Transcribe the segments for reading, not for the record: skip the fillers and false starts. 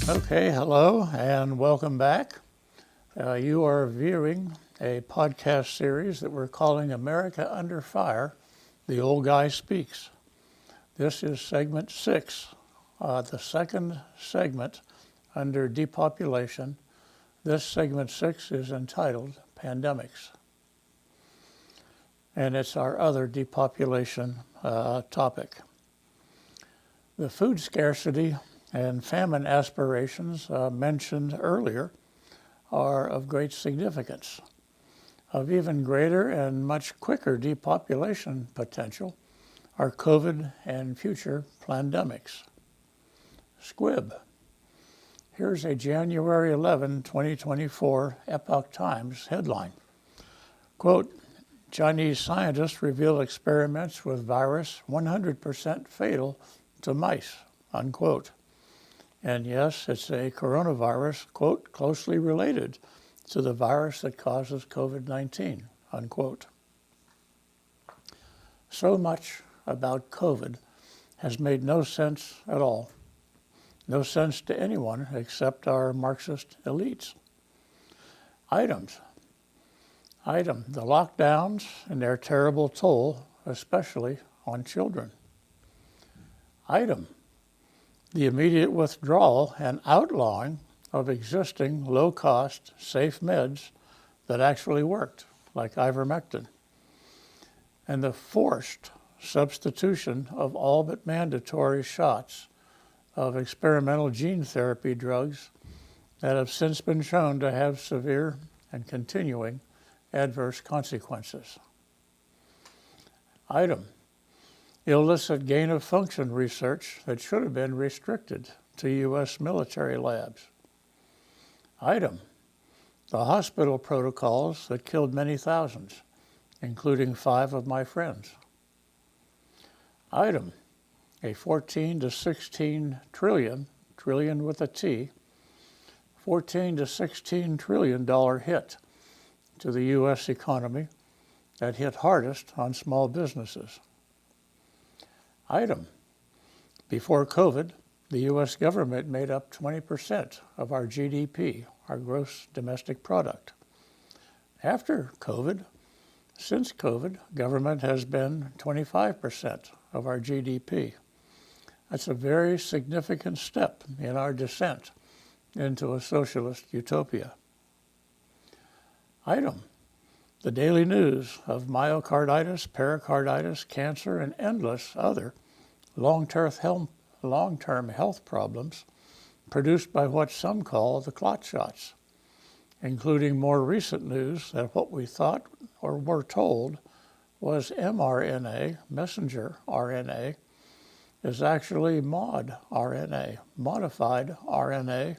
Okay, hello and welcome back. You are viewing a podcast series that we're calling America Under Fire, The Old Guy Speaks. This is segment 6, the second segment under Depopulation. This segment 6 is entitled Pandemics. And it's our other depopulation topic. The food scarcity and famine aspirations mentioned earlier are of great significance. Of even greater and much quicker depopulation potential are COVID and future pandemics. Squib. Here's a January 11, 2024 Epoch Times headline. Quote, Chinese scientists reveal experiments with virus 100% fatal to mice, unquote. And yes, it's a coronavirus, quote, closely related to the virus that causes COVID-19, unquote. So much about COVID has made no sense at all. No sense to anyone except our Marxist elites. Item, the lockdowns and their terrible toll, especially on children. Item, the immediate withdrawal and outlawing of existing low-cost, safe meds that actually worked, like ivermectin, and the forced substitution of all but mandatory shots of experimental gene therapy drugs that have since been shown to have severe and continuing adverse consequences. Item, illicit gain-of-function research that should have been restricted to U.S. military labs. Item, the hospital protocols that killed many thousands, including 5 of my friends. Item, a 14 to 16 trillion, trillion with a T, $14 to $16 trillion hit to the U.S. economy that hit hardest on small businesses. Item, before COVID, the U.S. government made up 20% of our GDP, our gross domestic product. After COVID, since COVID, government has been 25% of our GDP. That's a very significant step in our descent into a socialist utopia. Item, the daily news of myocarditis, pericarditis, cancer, and endless other long-term health problems produced by what some call the clot shots, including more recent news that what we thought or were told was mRNA, messenger RNA, is actually mod RNA, modified RNA,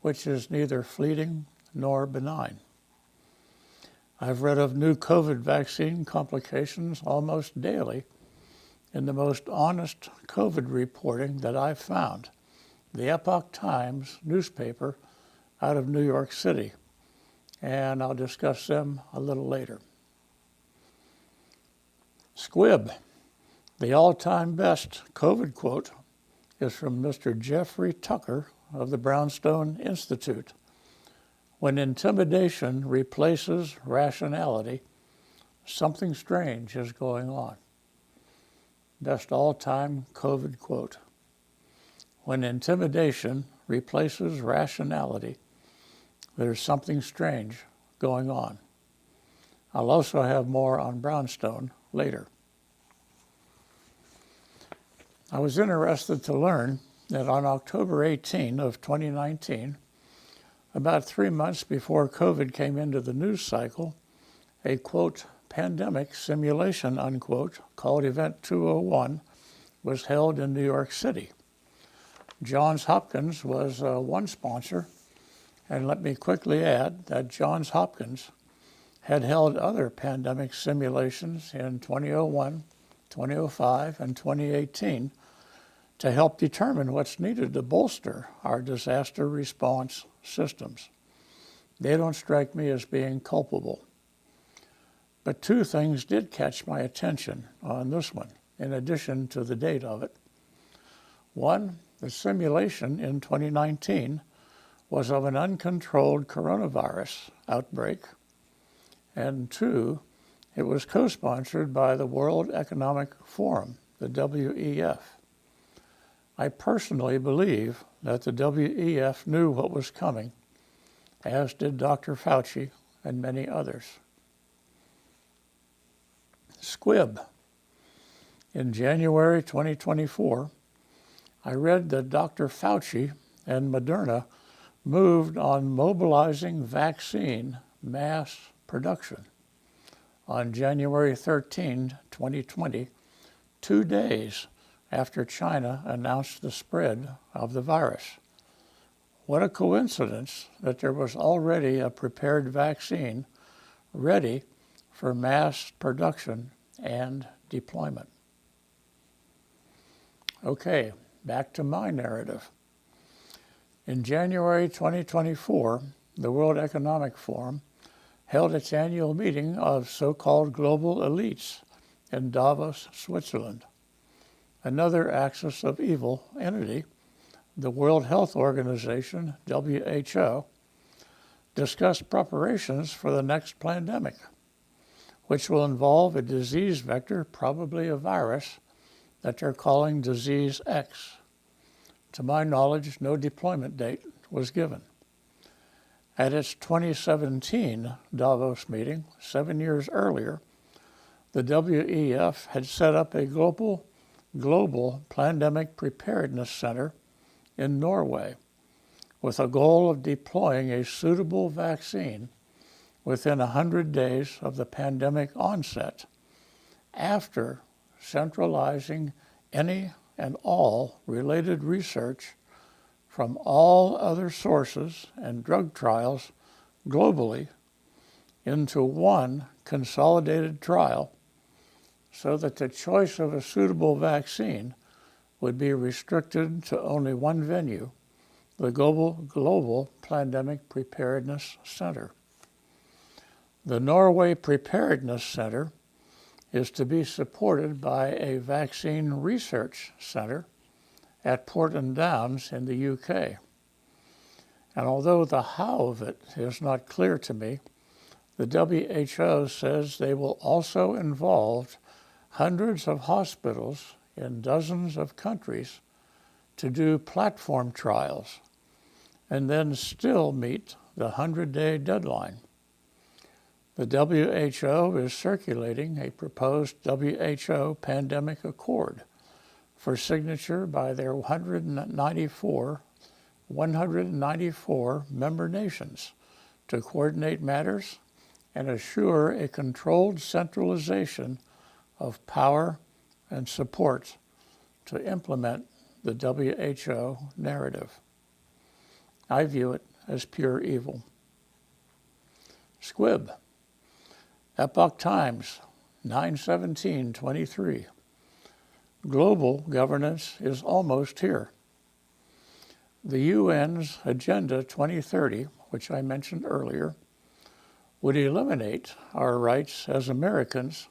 which is neither fleeting nor benign. I've read of new COVID vaccine complications almost daily in the most honest COVID reporting that I've found, the Epoch Times newspaper out of New York City, and I'll discuss them a little later. Squib, the all-time best COVID quote is from Mr. Jeffrey Tucker of the Brownstone Institute. When intimidation replaces rationality, something strange is going on. Best all-time COVID quote. When intimidation replaces rationality, there's something strange going on. I'll also have more on Brownstone later. I was interested to learn that on October 18 of 2019, about 3 months before COVID came into the news cycle, a, quote, pandemic simulation, unquote, called Event 201 was held in New York City. Johns Hopkins was one sponsor, and let me quickly add that Johns Hopkins had held other pandemic simulations in 2001, 2005, and 2018 to help determine what's needed to bolster our disaster response systems. They don't strike me as being culpable. But 2 things did catch my attention on this one, in addition to the date of it. One, The simulation in 2019 was of an uncontrolled coronavirus outbreak, and 2, it was co-sponsored by the World Economic Forum, the WEF. I personally believe that the WEF knew what was coming, as did Dr. Fauci and many others. Squib. In January 2024, I read that Dr. Fauci and Moderna moved on mobilizing vaccine mass production. On January 13, 2020, 2 days after China announced the spread of the virus. What a coincidence that there was already a prepared vaccine ready for mass production and deployment. Okay, back to my narrative. In January 2024, the World Economic Forum held its annual meeting of so-called global elites in Davos, Switzerland. Another axis of evil entity, the World Health Organization, WHO, discussed preparations for the next pandemic, which will involve a disease vector, probably a virus, that they're calling Disease X. To my knowledge, no deployment date was given. At its 2017 Davos meeting, 7 years earlier, the WEF had set up a global pandemic preparedness center in Norway with a goal of deploying a suitable vaccine within 100 days of the pandemic onset, after centralizing any and all related research from all other sources and drug trials globally into one consolidated trial, so that the choice of a suitable vaccine would be restricted to only one venue, the Global Pandemic Preparedness Center. The Norway Preparedness Center is to be supported by a vaccine research center at Portland Downs in the UK. And although the how of it is not clear to me, the WHO says they will also involve hundreds of hospitals in dozens of countries to do platform trials and then still meet the 100-day deadline. The WHO is circulating a proposed WHO pandemic accord for signature by their 194 member nations to coordinate matters and assure a controlled centralization of power and support to implement the WHO narrative. I view it as pure evil. Squib. Epoch Times, 9/17/23. Global governance is almost here. The UN's Agenda 2030, which I mentioned earlier, would eliminate our rights as Americans,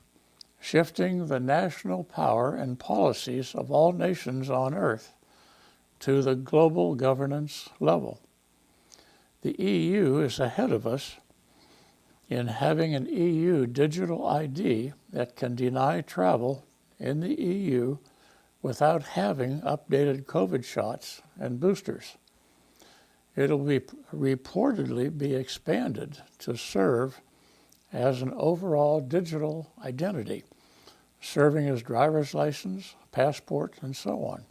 shifting the national power and policies of all nations on Earth to the global governance level. The EU is ahead of us in having an EU digital ID that can deny travel in the EU without having updated COVID shots and boosters. It'll reportedly be expanded to serve as an overall digital identity, serving as driver's license, passport, and so on.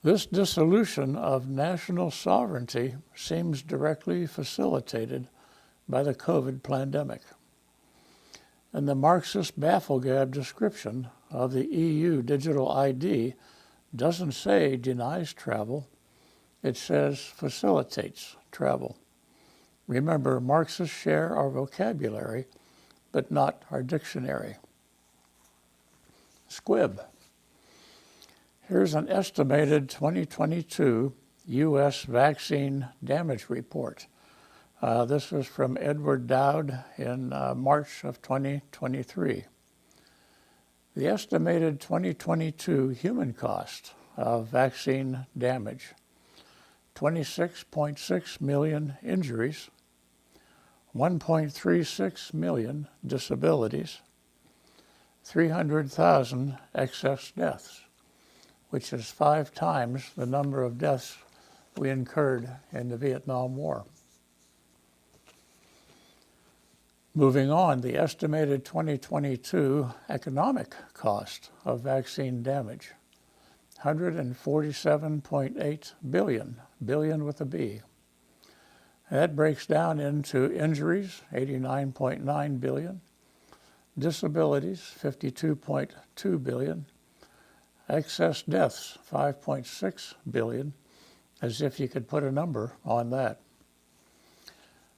This dissolution of national sovereignty seems directly facilitated by the COVID pandemic. And the Marxist bafflegab description of the EU digital ID doesn't say denies travel, it says facilitates travel. Remember, Marxists share our vocabulary, but not our dictionary. Squib. Here's an estimated 2022 U.S. vaccine damage report. This was from Edward Dowd in March of 2023. The estimated 2022 human cost of vaccine damage, 26.6 million injuries, 1.36 million disabilities, 300,000 excess deaths, which is 5 times the number of deaths we incurred in the Vietnam War. Moving on, the estimated 2022 economic cost of vaccine damage, $147.8 billion with a B. That breaks down into injuries, $89.9 billion, disabilities, $52.2 billion, excess deaths, $5.6 billion, as if you could put a number on that.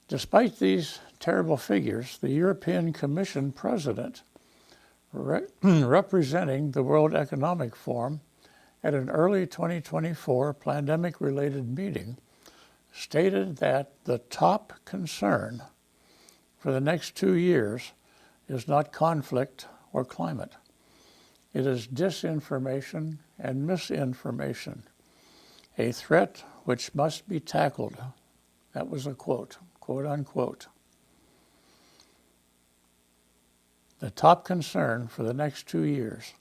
Despite these terrible figures, the European Commission president, representing the World Economic Forum at an early 2024 pandemic-related meeting, stated that the top concern for the next 2 years is not conflict or climate. It is disinformation and misinformation, a threat which must be tackled. That was a quote, quote unquote. The top concern for the next 2 years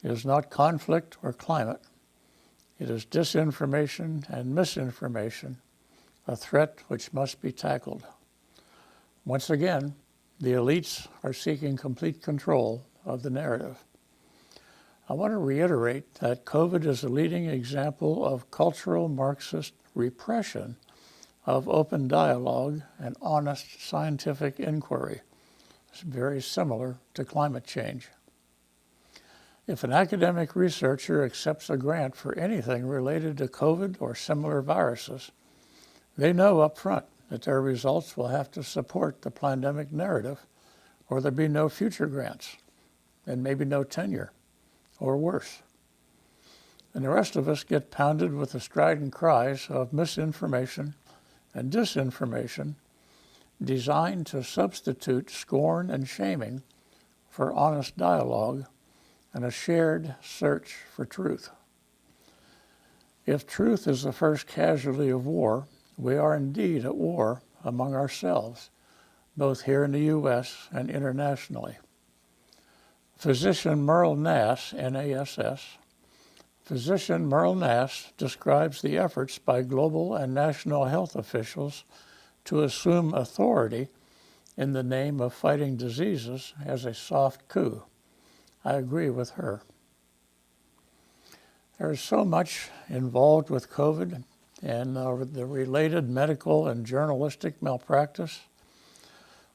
is not conflict or climate. It is disinformation and misinformation, a threat which must be tackled. Once again, the elites are seeking complete control of the narrative. I want to reiterate that COVID is a leading example of cultural Marxist repression of open dialogue and honest scientific inquiry. It's very similar to climate change. If an academic researcher accepts a grant for anything related to COVID or similar viruses, they know up front that their results will have to support the pandemic narrative, or there'll be no future grants, and maybe no tenure, or worse. And the rest of us get pounded with the strident cries of misinformation and disinformation designed to substitute scorn and shaming for honest dialogue and a shared search for truth. If truth is the first casualty of war, we are indeed at war among ourselves, both here in the U.S. and internationally. Physician Merle Nass, N-A-S-S, Physician Merle Nass describes the efforts by global and national health officials to assume authority in the name of fighting diseases as a soft coup. I agree with her. There is so much involved with COVID and the related medical and journalistic malpractice.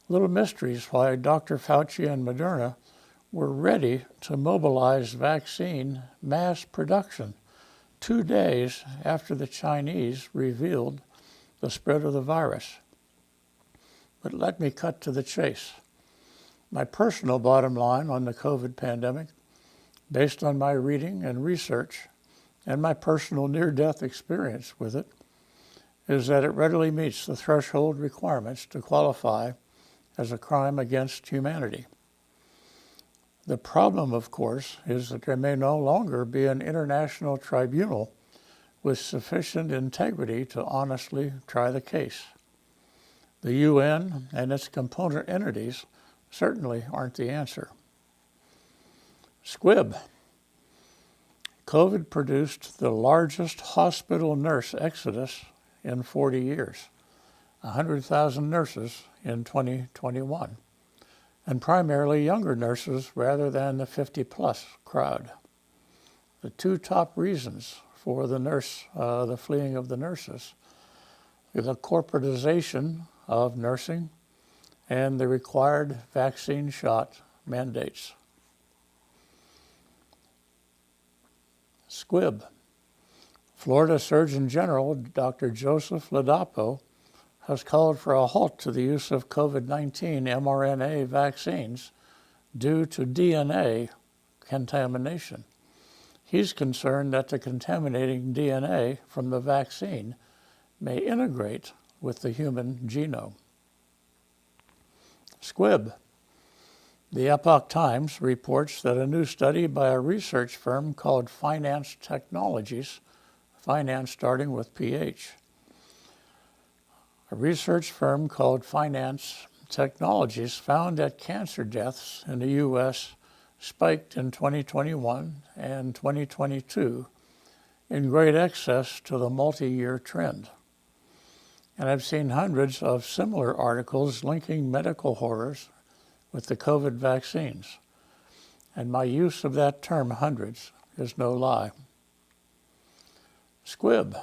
Little mysteries why Dr. Fauci and Moderna were ready to mobilize vaccine mass production 2 days after the Chinese revealed the spread of the virus. But let me cut to the chase. My personal bottom line on the COVID pandemic, based on my reading and research and my personal near-death experience with it, is that it readily meets the threshold requirements to qualify as a crime against humanity. The problem, of course, is that there may no longer be an international tribunal with sufficient integrity to honestly try the case. The UN and its component entities certainly aren't the answer. Squib. COVID produced the largest hospital nurse exodus in 40 years, 100,000 nurses in 2021, and primarily younger nurses rather than the 50-plus crowd. The 2 top reasons for the fleeing of the nurses, the corporatization of nursing and the required vaccine shot mandates. Squib. Florida Surgeon General Dr. Joseph Ladapo has called for a halt to the use of COVID-19 mRNA vaccines due to DNA contamination. He's concerned that the contaminating DNA from the vaccine may integrate with the human genome. Squib. The Epoch Times reports that a new study by a research firm called Finance Technologies, finance starting with PH, a research firm called Finance Technologies found that cancer deaths in the U.S. spiked in 2021 and 2022 in great excess to the multi-year trend. And I've seen hundreds of similar articles linking medical horrors with the COVID vaccines. And my use of that term, hundreds, is no lie. Squib,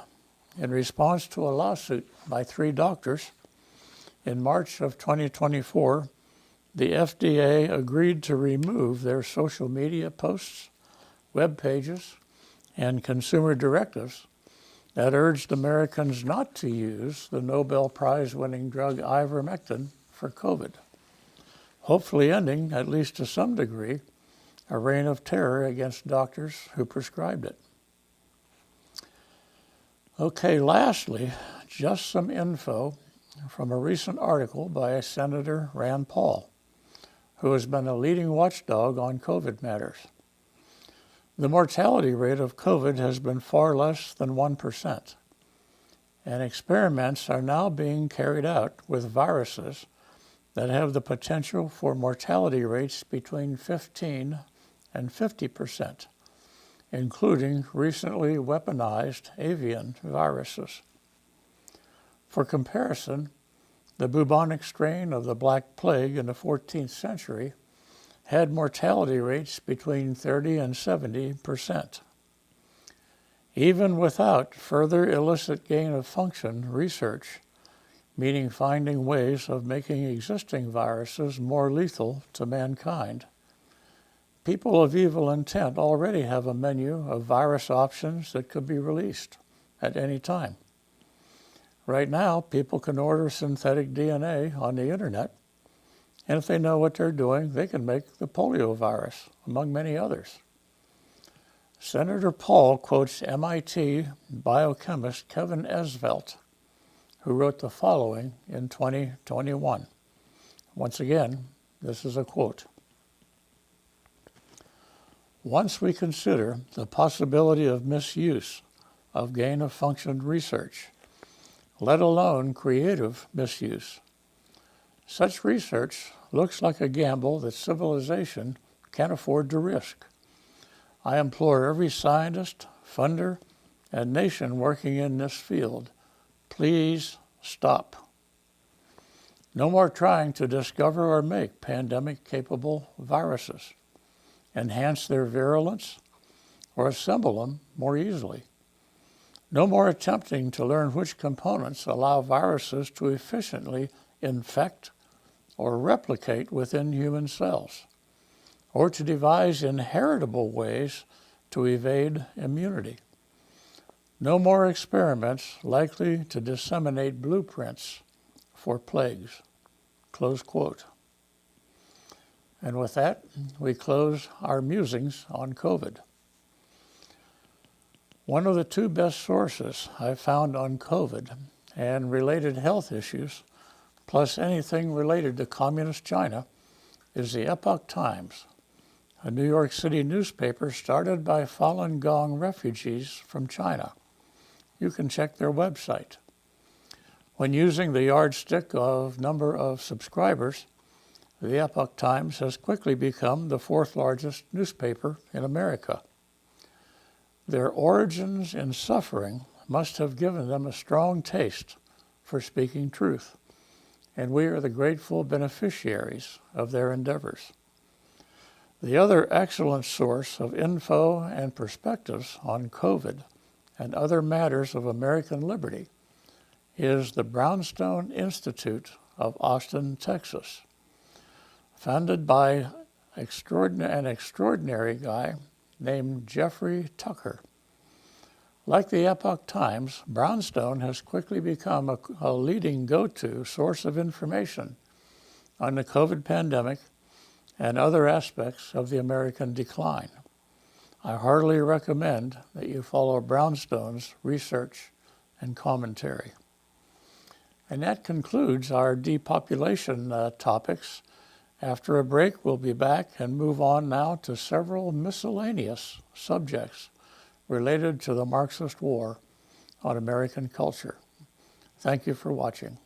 in response to a lawsuit by 3 doctors, in March of 2024, the FDA agreed to remove their social media posts, web pages, and consumer directives that urged Americans not to use the Nobel Prize-winning drug ivermectin for COVID, hopefully ending, at least to some degree, a reign of terror against doctors who prescribed it. Okay, lastly, just some info from a recent article by Senator Rand Paul, who has been a leading watchdog on COVID matters. The mortality rate of COVID has been far less than 1%, and experiments are now being carried out with viruses that have the potential for mortality rates between 15 and 50%, including recently weaponized avian viruses. For comparison, the bubonic strain of the Black Plague in the 14th century had mortality rates between 30 and 70%. Even without further illicit gain-of-function research, meaning finding ways of making existing viruses more lethal to mankind, people of evil intent already have a menu of virus options that could be released at any time. Right now, people can order synthetic DNA on the internet, and if they know what they're doing, they can make the polio virus, among many others. Senator Paul quotes MIT biochemist Kevin Esvelt, who wrote the following in 2021. Once again, this is a quote. Once we consider the possibility of misuse of gain-of-function research, let alone creative misuse, such research looks like a gamble that civilization can't afford to risk. I implore every scientist, funder, and nation working in this field, please stop. No more trying to discover or make pandemic-capable viruses, enhance their virulence, or assemble them more easily. No more attempting to learn which components allow viruses to efficiently infect or replicate within human cells, or to devise inheritable ways to evade immunity. No more experiments likely to disseminate blueprints for plagues. Close quote. And with that, we close our musings on COVID. One of the 2 best sources I've found on COVID and related health issues, plus anything related to Communist China, is the Epoch Times, a New York City newspaper started by Falun Gong refugees from China. You can check their website. When using the yardstick of number of subscribers, the Epoch Times has quickly become the 4th largest newspaper in America. Their origins in suffering must have given them a strong taste for speaking truth, and we are the grateful beneficiaries of their endeavors. The other excellent source of info and perspectives on COVID and other matters of American liberty is the Brownstone Institute of Austin, Texas, founded by an extraordinary guy named Jeffrey Tucker. Like the Epoch Times, Brownstone has quickly become a leading go-to source of information on the COVID pandemic and other aspects of the American decline. I heartily recommend that you follow Brownstone's research and commentary. And that concludes our depopulation topics After a break, we'll be back and move on now to several miscellaneous subjects related to the Marxist war on American culture. Thank you for watching.